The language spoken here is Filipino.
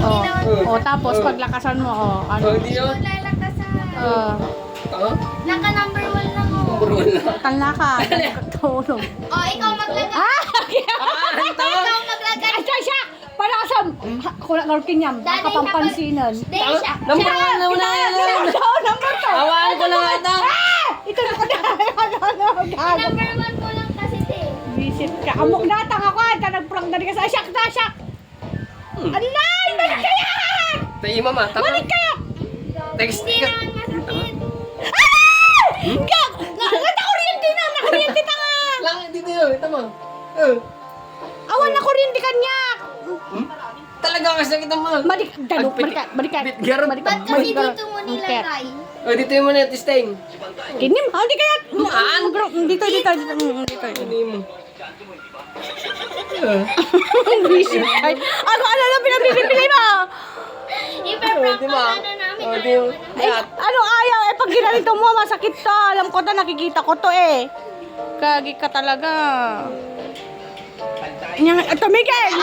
Oh, tapos paglakasan mo, oh, ano? Hindi yun. Naka number 1 lang ako. Tala ka. Tulog. Oh, ikaw maglagay. Ikaw maglagay. Ay, siya! Para sa kulang ng kinyam, kapampansinan. Dahil siya. Number 1 na una. Number 2. Awaan ko lang ito. Ito na ko na. Number 1 ko lang kasi te. Visit ka. Amok na, tanga ko. Ka nag-prank na ka sa asyak na asyak. Alay! Balik ka yan! Tayo mama, tama. Balik ka! Text Hindi ka. naman masakit. Gag! Nakakuryente na! Nakakuryente tanga! Lang, dito yun. Tama. Awan na kuryente kanya! Talaga kasi kita mo. Balik ka! Balik ka! Bitgar. Ba't kasi dito mo nilagay? Dito yung muna, tisteng. Kinim! Hindi kaya! Dito. Hindi mo. Visit ka! Ano na pinabibili mo? Ipe-prank Di ko ba? sana namin. Oh, di mo. Ay, ano ayaw? Pag ginalito mo, masakit to. Alam ko to, nakikita ko to eh. Kagi ka talaga. Tumigil!